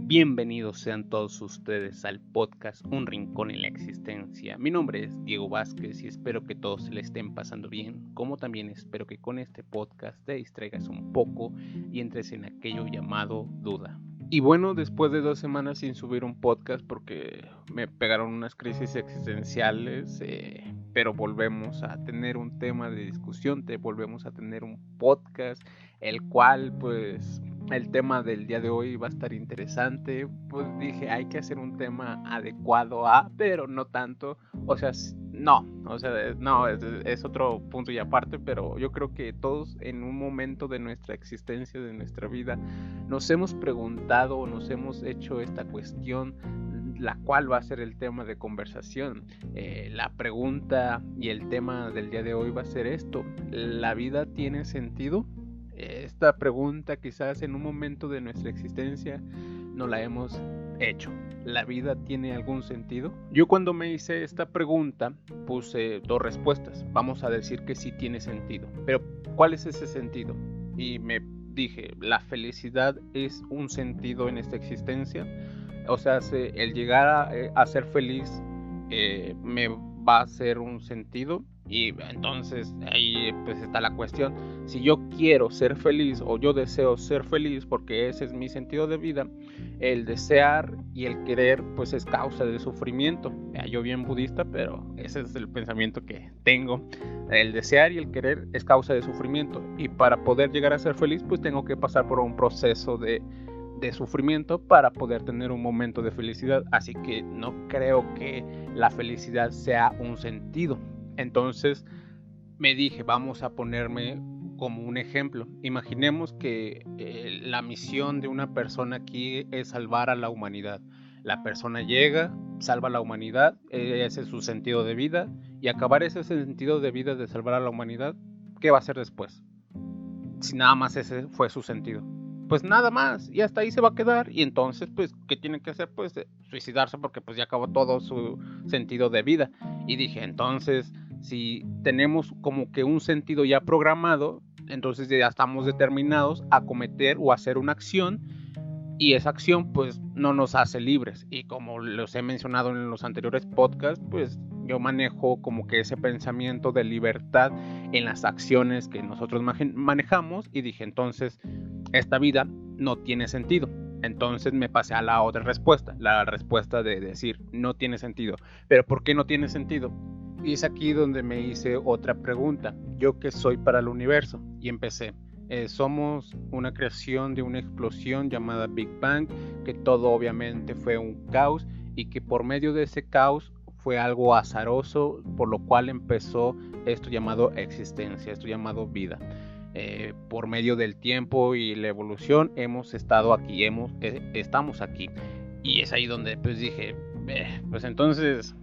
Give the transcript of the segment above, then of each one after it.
Bienvenidos sean todos ustedes al podcast Un Rincón en la Existencia. Mi nombre es Diego Vázquez y espero que todos se le estén pasando bien, como también espero que con este podcast te distraigas un poco y entres en aquello llamado duda. Y bueno, después de 2 semanas sin subir un podcast porque me pegaron unas crisis existenciales, pero volvemos a tener un tema de discusión, volvemos a tener un podcast, el cual pues el tema del día de hoy va a estar interesante. Pues dije, hay que hacer un tema adecuado a, pero no tanto, es otro punto y aparte, pero yo creo que todos en un momento de nuestra existencia, de nuestra vida, nos hemos preguntado o nos hemos hecho esta cuestión, la cual va a ser el tema de conversación. La pregunta y el tema del día de hoy va a ser esto: ¿la vida tiene sentido? Esta pregunta quizás en un momento de nuestra existencia no la hemos hecho. ¿La vida tiene algún sentido? Yo cuando me hice esta pregunta puse 2 respuestas. Vamos a decir que sí tiene sentido. Pero ¿cuál es ese sentido? Y me dije, ¿la felicidad es un sentido en esta existencia? O sea, el llegar a ser feliz me va a ser un sentido. Y entonces ahí pues está la cuestión. Si yo quiero ser feliz o yo deseo ser feliz porque ese es mi sentido de vida, el desear y el querer pues es causa de sufrimiento. Yo bien budista, pero ese es el pensamiento que tengo. El desear y el querer es causa de sufrimiento, y para poder llegar a ser feliz pues tengo que pasar por un proceso de sufrimiento para poder tener un momento de felicidad. Así que no creo que la felicidad sea un sentido. Entonces me dije, vamos a ponerme como un ejemplo. Imaginemos que la misión de una persona aquí es salvar a la humanidad. La persona llega, salva a la humanidad, ese es su sentido de vida, y acabar ese sentido de vida de salvar a la humanidad, ¿qué va a hacer después? Si nada más ese fue su sentido, pues nada más, y hasta ahí se va a quedar. Y entonces pues ¿qué tiene que hacer? Pues suicidarse, porque pues ya acabó todo su sentido de vida. Y dije, entonces si tenemos como que un sentido ya programado, entonces ya estamos determinados a cometer o hacer una acción, y esa acción pues no nos hace libres. Y como los he mencionado en los anteriores podcasts, pues yo manejo como que ese pensamiento de libertad en las acciones que nosotros manejamos. Y dije, entonces esta vida no tiene sentido. Entonces me pasé a la otra respuesta, la respuesta de decir, no tiene sentido. ¿Pero por qué no tiene sentido? Y es aquí donde me hice otra pregunta: ¿yo qué soy para el universo? Y empecé, somos una creación de una explosión llamada Big Bang, que todo obviamente fue un caos, y que por medio de ese caos fue algo azaroso, por lo cual empezó esto llamado existencia, esto llamado vida. Por medio del tiempo y la evolución hemos estado aquí, estamos aquí. Y es ahí donde pues dije, pues entonces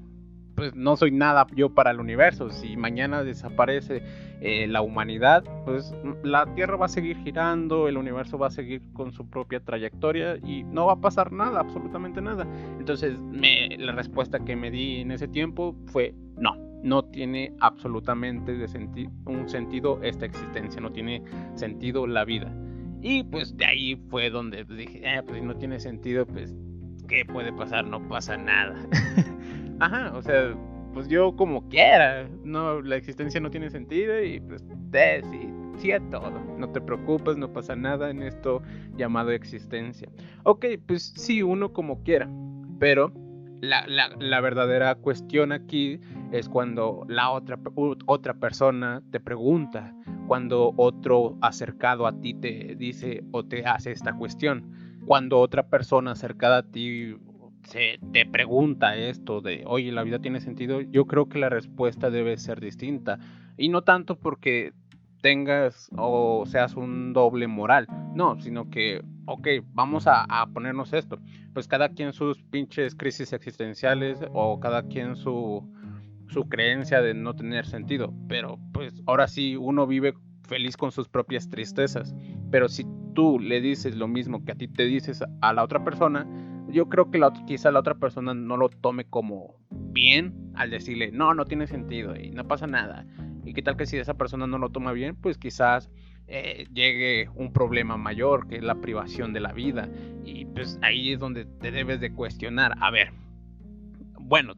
pues no soy nada yo para el universo. Si mañana desaparece la humanidad, pues la Tierra va a seguir girando, el universo va a seguir con su propia trayectoria y no va a pasar nada, absolutamente nada. Entonces la respuesta que me di en ese tiempo fue no tiene absolutamente un sentido esta existencia, no tiene sentido la vida. Y pues de ahí fue donde dije, pues si no tiene sentido, pues ¿qué puede pasar? No pasa nada. Ajá, o sea, pues yo como quiera, no, la existencia no tiene sentido, y pues sí a todo. No te preocupes, no pasa nada en esto llamado existencia. Ok, pues sí, uno como quiera, pero la verdadera cuestión aquí es cuando la otra persona te pregunta, cuando otro acercado a ti te dice o te hace esta cuestión, cuando otra persona acercada a ti te pregunta esto de, oye, ¿la vida tiene sentido? Yo creo que la respuesta debe ser distinta, y no tanto porque tengas o seas un doble moral, no, sino que, ok, vamos a ponernos esto, pues cada quien sus pinches crisis existenciales, o cada quien su creencia de no tener sentido, pero pues ahora sí uno vive feliz con sus propias tristezas. Pero si tú le dices lo mismo que a ti te dices a la otra persona, yo creo que quizá la otra persona no lo tome como bien al decirle, no tiene sentido y no pasa nada. Y qué tal que si esa persona no lo toma bien, pues quizás llegue un problema mayor, que es la privación de la vida. Y pues ahí es donde te debes de cuestionar. A ver, bueno,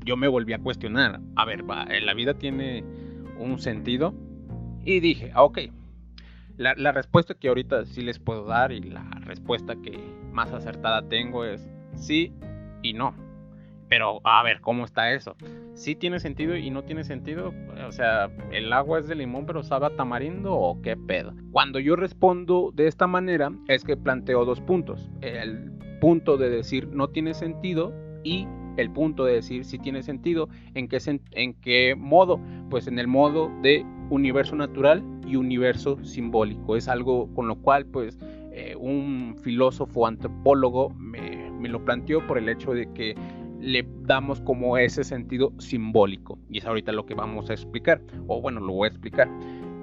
yo me volví a cuestionar. A ver, la vida tiene un sentido. Y dije, ok, la respuesta que ahorita sí les puedo dar y la respuesta que más acertada tengo es sí y no. Pero a ver, ¿cómo está eso? ¿Sí tiene sentido y no tiene sentido? O sea, ¿el agua es de limón pero sabe a tamarindo o qué pedo? Cuando yo respondo de esta manera es que planteo dos puntos. El punto de decir no tiene sentido y el punto de decir si tiene sentido. ¿En qué modo? Pues en el modo de universo natural y universo simbólico. Es algo con lo cual pues un filósofo antropólogo me lo planteó por el hecho de que le damos como ese sentido simbólico, y es ahorita lo que vamos a explicar, o bueno, lo voy a explicar.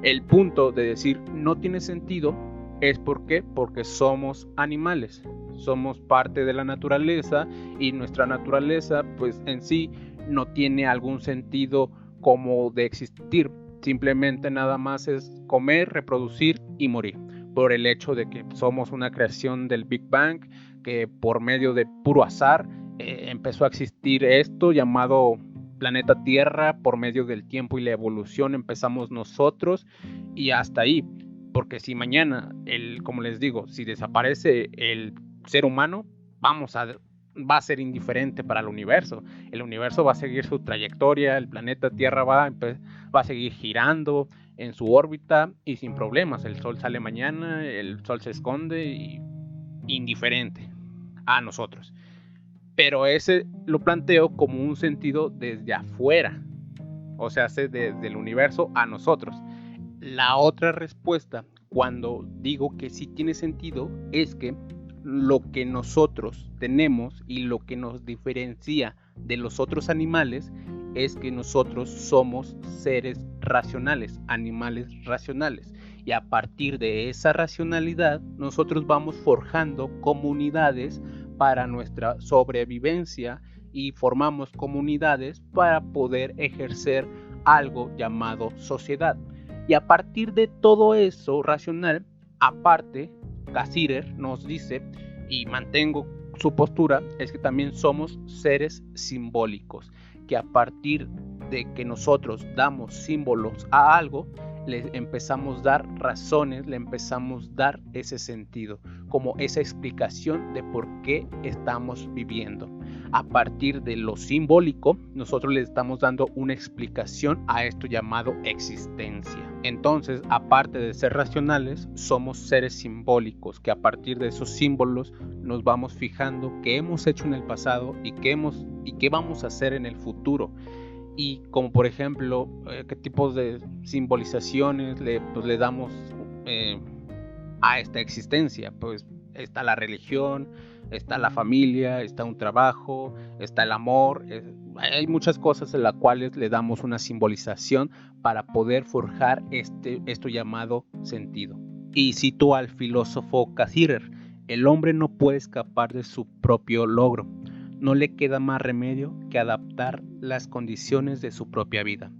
El punto de decir no tiene sentido es porque somos animales, somos parte de la naturaleza, y nuestra naturaleza pues en sí no tiene algún sentido como de existir, simplemente nada más es comer, reproducir y morir, por el hecho de que somos una creación del Big Bang, que por medio de puro azar empezó a existir esto llamado planeta Tierra. Por medio del tiempo y la evolución empezamos nosotros, y hasta ahí, porque si mañana, como les digo, si desaparece el ser humano, va a ser indiferente para el universo va a seguir su trayectoria, el planeta Tierra va a seguir girando en su órbita y sin problemas. El sol sale mañana, el sol se esconde y indiferente a nosotros. Pero ese lo planteo como un sentido desde afuera, o sea, desde el universo a nosotros. La otra respuesta, cuando digo que sí tiene sentido, es que lo que nosotros tenemos y lo que nos diferencia de los otros animales es que nosotros somos seres racionales, animales racionales. Y a partir de esa racionalidad, nosotros vamos forjando comunidades para nuestra sobrevivencia, y formamos comunidades para poder ejercer algo llamado sociedad. Y a partir de todo eso racional, aparte, Cassirer nos dice, y mantengo su postura, es que también somos seres simbólicos, que a partir de que nosotros damos símbolos a algo, le empezamos a dar razones, le empezamos a dar ese sentido, como esa explicación de por qué estamos viviendo. A partir de lo simbólico, nosotros le estamos dando una explicación a esto llamado existencia. Entonces, aparte de ser racionales, somos seres simbólicos, que a partir de esos símbolos nos vamos fijando qué hemos hecho en el pasado y qué vamos a hacer en el futuro. Y como por ejemplo, qué tipos de simbolizaciones le damos a esta existencia. Pues está la religión, está la familia, está un trabajo, está el amor. Hay muchas cosas en las cuales le damos una simbolización para poder forjar esto llamado sentido. Y cito al filósofo Cassirer: el hombre no puede escapar de su propio logro. No le queda más remedio que adaptar las condiciones de su propia vida.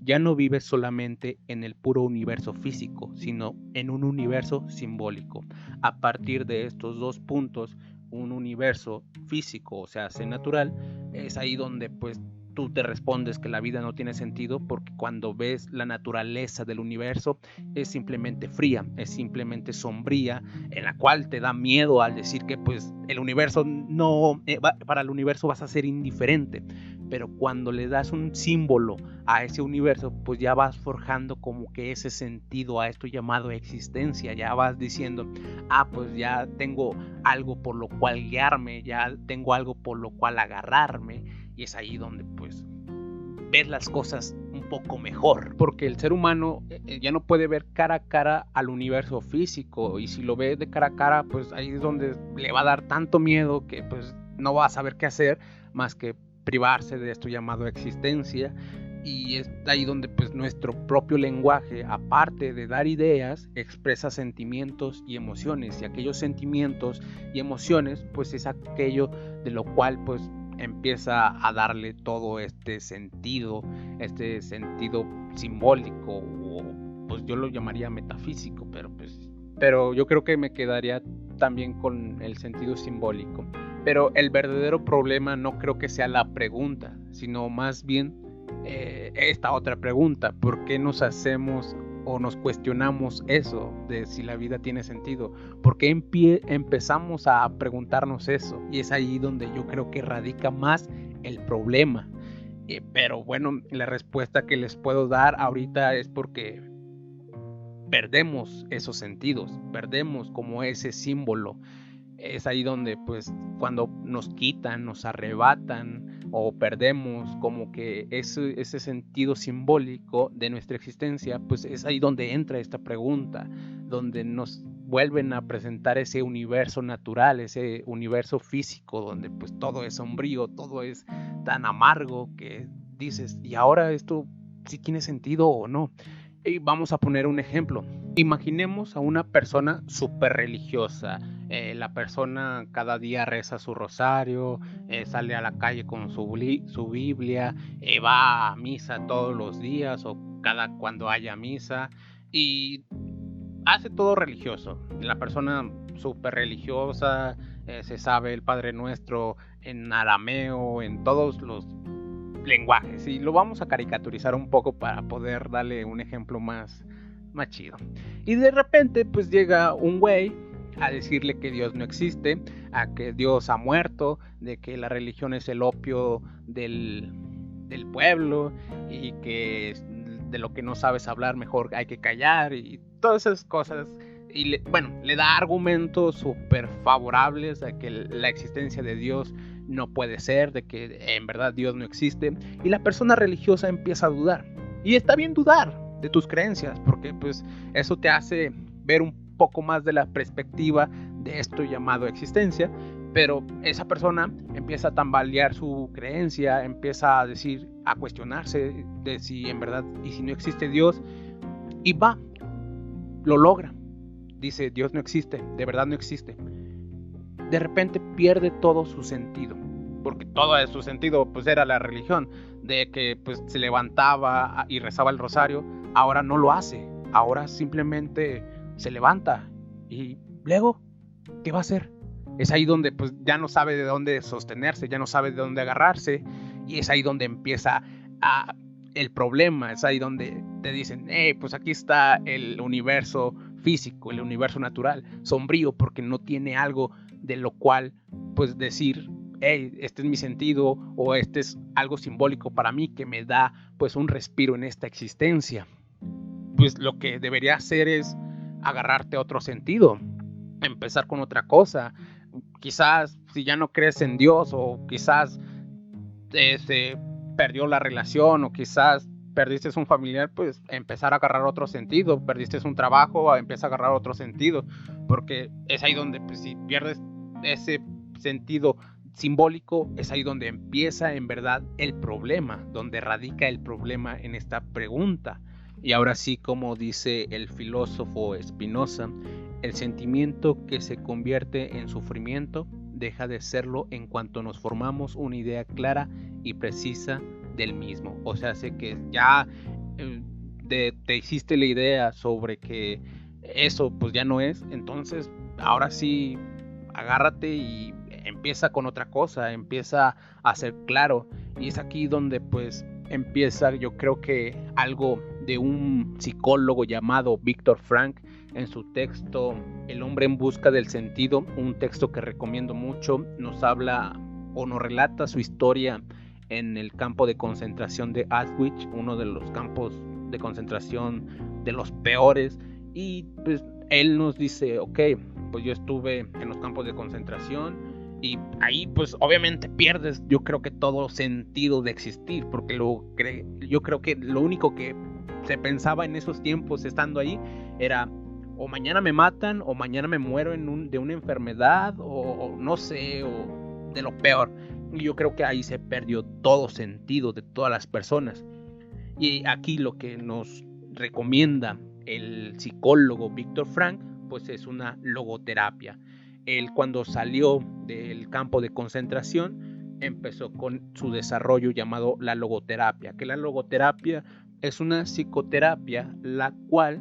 Ya no vive solamente en el puro universo físico, sino en un universo simbólico. A partir de estos dos puntos, un universo físico, o sea, natural, es ahí donde pues tú te respondes que la vida no tiene sentido, porque cuando ves la naturaleza del universo es simplemente fría, es simplemente sombría, en la cual te da miedo al decir que pues el universo no, para el universo vas a ser indiferente. Pero cuando le das un símbolo a ese universo, pues ya vas forjando como que ese sentido a esto llamado existencia. Ya vas diciendo, pues ya tengo algo por lo cual guiarme, ya tengo algo por lo cual agarrarme. Y es ahí donde pues ves las cosas un poco mejor, porque el ser humano ya no puede ver cara a cara al universo físico, y si lo ve de cara a cara, pues ahí es donde le va a dar tanto miedo que pues no va a saber qué hacer más que privarse de esto llamado existencia. Y es ahí donde pues nuestro propio lenguaje, aparte de dar ideas, expresa sentimientos y emociones, y aquellos sentimientos y emociones pues es aquello de lo cual pues empieza a darle todo este sentido simbólico pues yo lo llamaría metafísico, pero yo creo que me quedaría también con el sentido simbólico. Pero el verdadero problema no creo que sea la pregunta, sino más bien esta otra pregunta: ¿por qué nos hacemos o nos cuestionamos eso de si la vida tiene sentido? ¿Por qué empezamos a preguntarnos eso? Y es ahí donde yo creo que radica más el problema. Pero bueno, la respuesta que les puedo dar ahorita es porque perdemos esos sentidos, perdemos como ese símbolo. Es ahí donde pues cuando nos quitan, nos arrebatan o perdemos como que ese sentido simbólico de nuestra existencia, pues es ahí donde entra esta pregunta, donde nos vuelven a presentar ese universo natural, ese universo físico, donde pues todo es sombrío, todo es tan amargo que dices, ¿y ahora esto sí tiene sentido o no? Y vamos a poner un ejemplo. Imaginemos a una persona súper religiosa. La persona cada día reza su rosario, sale a la calle con su Biblia, va a misa todos los días o cada cuando haya misa y hace todo religioso. La persona súper religiosa, se sabe el Padre Nuestro en arameo, en todos los lenguajes, y lo vamos a caricaturizar un poco para poder darle un ejemplo más chido. Y de repente pues llega un güey a decirle que Dios no existe, a que Dios ha muerto, de que la religión es el opio del pueblo y que de lo que no sabes hablar mejor hay que callar y todas esas cosas. Y le da argumentos súper favorables a que la existencia de Dios no puede ser, de que en verdad Dios no existe, y la persona religiosa empieza a dudar. Y está bien dudar de tus creencias, porque pues eso te hace ver un poco más de la perspectiva de esto llamado existencia, pero esa persona empieza a tambalear su creencia, empieza a decir, a cuestionarse de si en verdad y si no existe Dios, y lo logra. Dice, Dios no existe, de verdad no existe. De repente pierde todo su sentido, porque todo su sentido pues era la religión, de que pues se levantaba y rezaba el rosario. Ahora no lo hace, ahora simplemente se levanta y luego, ¿qué va a hacer? Es ahí donde pues ya no sabe de dónde sostenerse, ya no sabe de dónde agarrarse, y es ahí donde empieza el problema. Es ahí donde te dicen, pues aquí está el universo físico, el universo natural, sombrío, porque no tiene algo de lo cual pues decir, este es mi sentido, o este es algo simbólico para mí que me da pues un respiro en esta existencia. Pues lo que debería hacer es agarrarte a otro sentido, empezar con otra cosa. Quizás si ya no crees en Dios, o quizás se perdió la relación, o quizás perdiste un familiar, pues empezar a agarrar otro sentido. Perdiste un trabajo, empieza a agarrar otro sentido, porque es ahí donde pues, si pierdes ese sentido simbólico, es ahí donde empieza en verdad el problema, donde radica el problema en esta pregunta. Y ahora sí, como dice el filósofo Spinoza, el sentimiento que se convierte en sufrimiento deja de serlo en cuanto nos formamos una idea clara y precisa del mismo. O sea, sé que ya te hiciste la idea sobre que eso pues ya no es, entonces ahora sí agárrate y empieza con otra cosa, empieza a ser claro. Y es aquí donde pues empieza, yo creo que algo de un psicólogo llamado Viktor Frankl, en su texto El hombre en busca del sentido, un texto que recomiendo mucho. Nos habla o nos relata su historia en el campo de concentración de Auschwitz, uno de los campos de concentración de los peores. Y pues él nos dice, ok, pues yo estuve en los campos de concentración y ahí pues obviamente pierdes, yo creo que todo sentido de existir, porque yo creo que lo único que se pensaba en esos tiempos estando ahí era, o mañana me matan, o mañana me muero de una enfermedad, o no sé, o de lo peor. Y yo creo que ahí se perdió todo sentido de todas las personas. Y aquí lo que nos recomienda el psicólogo Viktor Frankl pues es una logoterapia. Él, cuando salió del campo de concentración, empezó con su desarrollo llamado la logoterapia, que la logoterapia es una psicoterapia la cual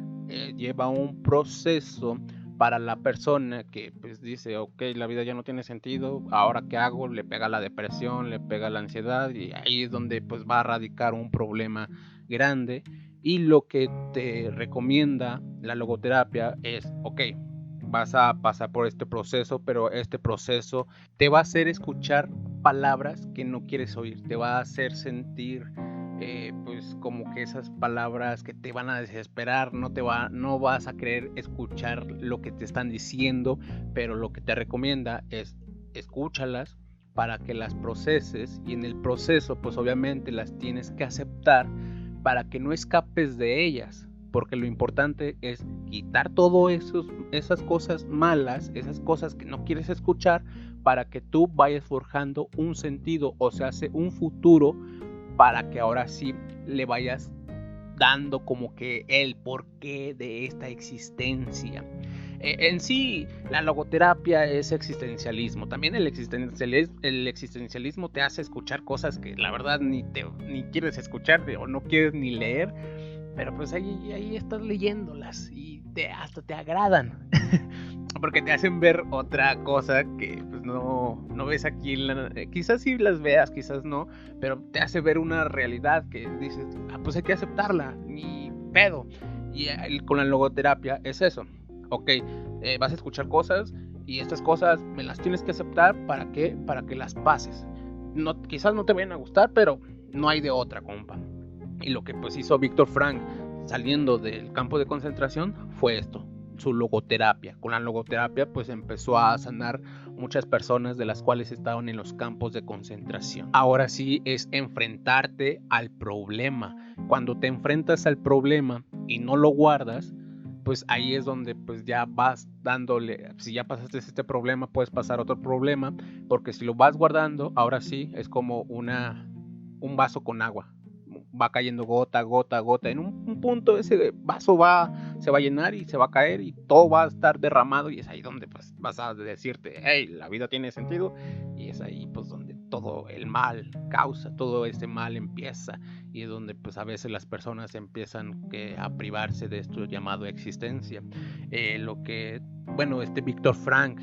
lleva un proceso para la persona que pues dice, ok, la vida ya no tiene sentido, ahora qué hago, le pega la depresión, le pega la ansiedad y ahí es donde pues va a radicar un problema grande. Y lo que te recomienda la logoterapia es, ok, vas a pasar por este proceso, pero este proceso te va a hacer escuchar palabras que no quieres oír, te va a hacer sentir pues como que esas palabras que te van a desesperar, no vas a querer escuchar lo que te están diciendo, pero lo que te recomienda es escúchalas para que las proceses, y en el proceso pues obviamente las tienes que aceptar para que no escapes de ellas, porque lo importante es quitar todo esas cosas malas, esas cosas que no quieres escuchar, para que tú vayas forjando un sentido, o sea, un futuro, para que ahora sí le vayas dando como que el porqué de esta existencia. En sí, la logoterapia es existencialismo. También el existencialismo te hace escuchar cosas que la verdad ni quieres escuchar o no quieres ni leer, pero pues ahí estás leyéndolas y hasta te agradan. Porque te hacen ver otra cosa que pues no ves aquí. Quizás sí las veas, quizás no, pero te hace ver una realidad que dices, pues hay que aceptarla, ni pedo. Y con la logoterapia es eso. Ok, vas a escuchar cosas y estas cosas me las tienes que aceptar. ¿Para qué? Para que las pases. Quizás no te vayan a gustar, pero no hay de otra, compa. Y lo que pues hizo Víctor Frank saliendo del campo de concentración fue esto, su logoterapia. Con la logoterapia pues empezó a sanar muchas personas de las cuales estaban en los campos de concentración. Ahora sí es enfrentarte al problema. Cuando te enfrentas al problema y no lo guardas, pues ahí es donde pues ya vas dándole, si ya pasaste este problema puedes pasar otro problema, porque si lo vas guardando, ahora sí es como un vaso con agua. Va cayendo gota, gota, gota. En un punto ese vaso se va a llenar y se va a caer y todo va a estar derramado, y es ahí donde pues vas a decirte, hey, la vida tiene sentido, y es ahí pues donde todo el mal causa, todo este mal empieza, y es donde pues a veces las personas empiezan a privarse de esto llamado existencia. Víctor Frank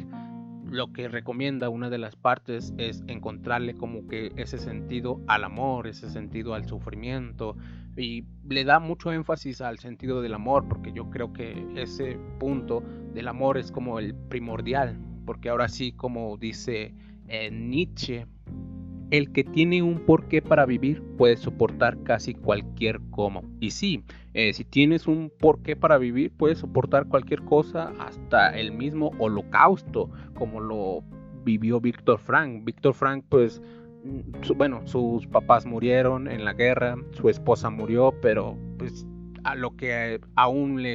lo que recomienda, una de las partes, es encontrarle como que ese sentido al amor, ese sentido al sufrimiento, y le da mucho énfasis al sentido del amor, porque yo creo que ese punto del amor es como el primordial, porque ahora sí, como dice Nietzsche, el que tiene un porqué para vivir puede soportar casi cualquier cómo. Y sí, si tienes un porqué para vivir, puedes soportar cualquier cosa, hasta el mismo holocausto, como lo vivió Víctor Frank. Víctor Frank, pues, sus papás murieron en la guerra, su esposa murió, pero pues a lo que aún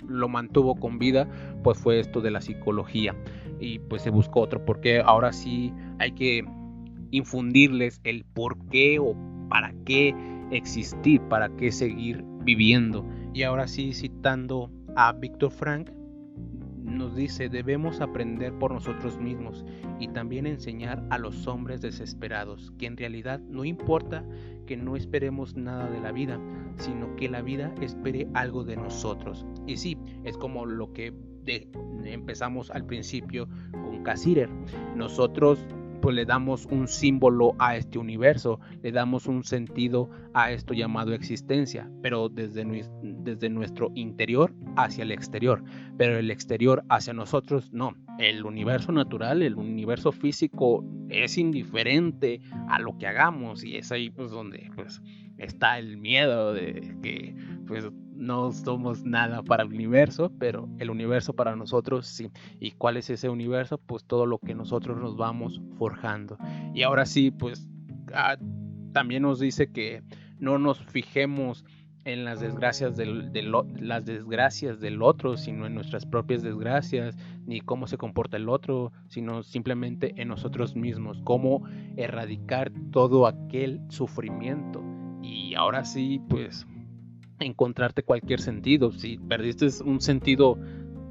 lo mantuvo con vida, pues fue esto de la psicología. Y pues se buscó otro porqué. Ahora sí hay que infundirles el por qué o para qué existir, para qué seguir viviendo. Y ahora sí, citando a Víctor Frank, nos dice: debemos aprender por nosotros mismos y también enseñar a los hombres desesperados que en realidad no importa que no esperemos nada de la vida, sino que la vida espere algo de nosotros. Y sí, es como lo que empezamos al principio con Cassirer. Nosotros pues le damos un símbolo a este universo, le damos un sentido a esto llamado existencia, pero desde nuestro interior hacia el exterior, pero el exterior hacia nosotros no. El universo natural, el universo físico es indiferente a lo que hagamos, y es ahí pues donde pues está el miedo de que pues no somos nada para el universo, pero el universo para nosotros sí. ¿Y cuál es ese universo? Pues todo lo que nosotros nos vamos forjando. Y ahora sí, pues también nos dice que no nos fijemos en las desgracias las desgracias del otro, sino en nuestras propias desgracias, ni cómo se comporta el otro, sino simplemente en nosotros mismos, cómo erradicar todo aquel sufrimiento. Y ahora sí, pues encontrarte cualquier sentido. Si perdiste un sentido,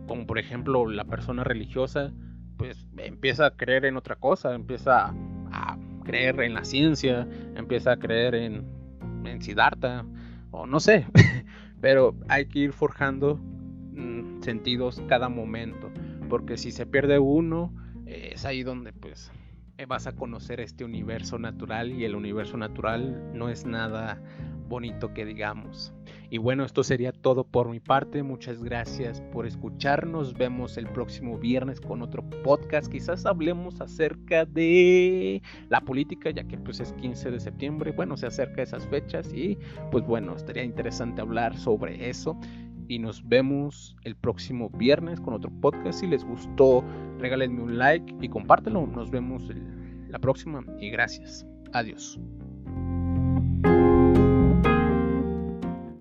como por ejemplo la persona religiosa, pues empieza a creer en otra cosa, empieza a creer en la ciencia, empieza a creer en Siddhartha, o no sé, pero hay que ir forjando sentidos cada momento, porque si se pierde uno, es ahí donde pues vas a conocer este universo natural, y el universo natural no es nada bonito que digamos. Y bueno, esto sería todo por mi parte. Muchas gracias por escucharnos. Nos vemos el próximo viernes con otro podcast. Quizás hablemos acerca de la política, ya que pues es 15 de septiembre. Bueno, se acerca esas fechas y pues bueno, estaría interesante hablar sobre eso. Y nos vemos el próximo viernes con otro podcast. Si les gustó, regálenme un like y compártelo. Nos vemos la próxima y gracias. Adiós.